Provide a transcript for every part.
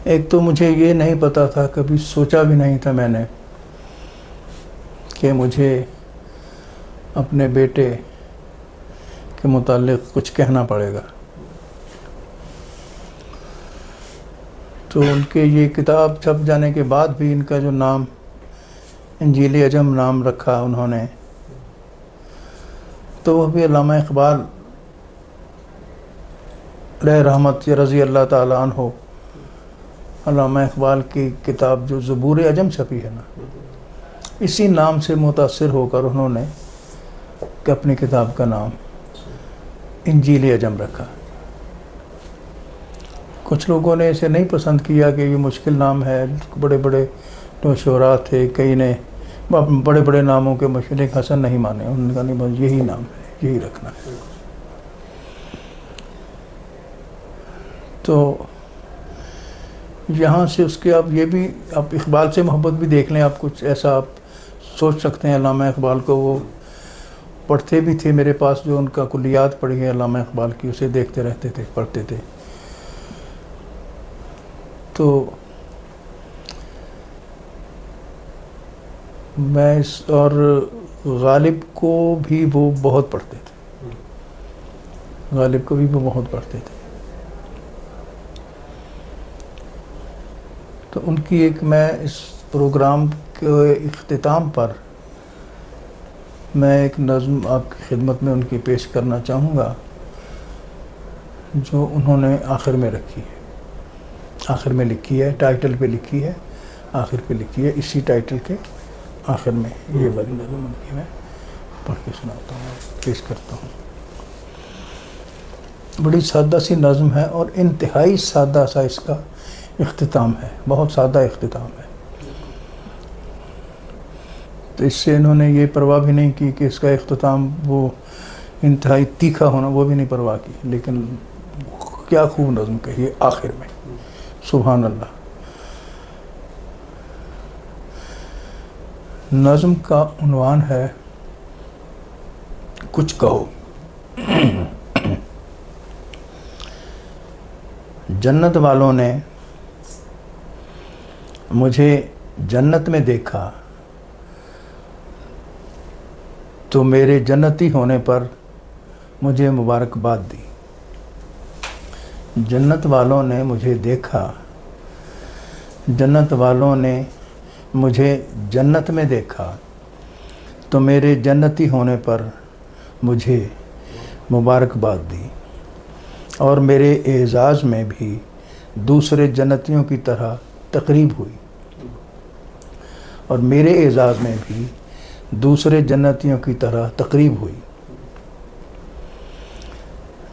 ایک تو مجھے یہ نہیں پتا تھا، کبھی سوچا بھی نہیں تھا میں نے کہ مجھے اپنے بیٹے کے متعلق کچھ کہنا پڑے گا. تو ان کے یہ کتاب چھپ جانے کے بعد بھی ان کا جو نام انجیل عجم نام رکھا انہوں نے، تو وہ بھی علامہ اقبال علیہ رحمت رضی اللہ تعالیٰ عنہ، علامہ اقبال کی کتاب جو زبور عجم چھپی ہے نا، اسی نام سے متاثر ہو کر انہوں نے اپنی کتاب کا نام انجیل عجم رکھا. کچھ لوگوں نے اسے نہیں پسند کیا کہ یہ مشکل نام ہے، بڑے بڑے جو شعراء تھے کئی نے بڑے بڑے ناموں کے مشرق حسن نہیں مانے، انہوں نے کہا نہیں بس یہی نام ہے، یہی رکھنا ہے. تو یہاں سے اس کے آپ یہ بھی آپ اقبال سے محبت بھی دیکھ لیں. آپ کچھ ایسا آپ سوچ سکتے ہیں. علامہ اقبال کو وہ پڑھتے بھی تھے، میرے پاس جو ان کا کلیات پڑھی ہے علامہ اقبال کی، اسے دیکھتے رہتے تھے، پڑھتے تھے. تو میں اور غالب کو بھی وہ بہت پڑھتے تھے، غالب کو بھی وہ بہت پڑھتے تھے. تو ان کی ایک میں اس پروگرام کے اختتام پر میں ایک نظم آپ کی خدمت میں ان کی پیش کرنا چاہوں گا، جو انہوں نے آخر میں رکھی ہے، آخر میں لکھی ہے، ٹائٹل پہ لکھی ہے، آخر پہ لکھی ہے. اسی ٹائٹل کے آخر میں یہ والی نظم ان کی میں پڑھ کے سناتا ہوں، پیش کرتا ہوں. بڑی سادہ سی نظم ہے اور انتہائی سادہ سا اس کا اختتام ہے، بہت سادہ اختتام ہے. تو اس سے انہوں نے یہ پرواہ بھی نہیں کی کہ اس کا اختتام وہ انتہائی تیکھا ہونا، وہ بھی نہیں پرواہ کی. لیکن کیا خوب نظم کہی ہے آخر میں، سبحان اللہ. نظم کا عنوان ہے کچھ کہو. جنت والوں نے مجھے جنت میں دیکھا تو میرے جنتی ہونے پر مجھے مبارکباد دی. جنت والوں نے مجھے دیکھا، جنت والوں نے مجھے جنت میں دیکھا تو میرے جنتی ہونے پر مجھے مبارکباد دی، اور میرے اعزاز میں بھی دوسرے جنتیوں کی طرح تقریب ہوئی، اور میرے اعزاز میں بھی دوسرے جنتیوں کی طرح تقریب ہوئی.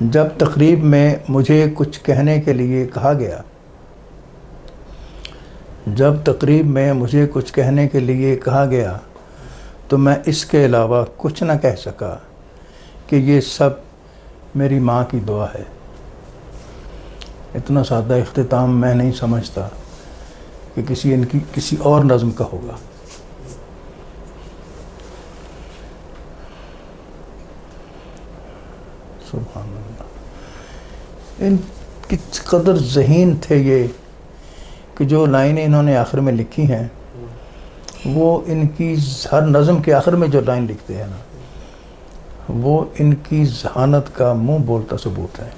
جب تقریب میں مجھے کچھ کہنے کے لیے کہا گیا، جب تقریب میں مجھے کچھ کہنے کے لیے کہا گیا تو میں اس کے علاوہ کچھ نہ کہہ سکا کہ یہ سب میری ماں کی دعا ہے. اتنا سادہ اختتام میں نہیں سمجھتا کہ کسی اور نظم کا ہوگا. سبحان اللہ. ان کی قدر ذہین تھے یہ کہ جو لائنیں انہوں نے آخر میں لکھی ہیں، وہ ان کی ہر نظم کے آخر میں جو لائن لکھتے ہیں نا، وہ ان کی ذہانت کا منہ بولتا ثبوت ہے.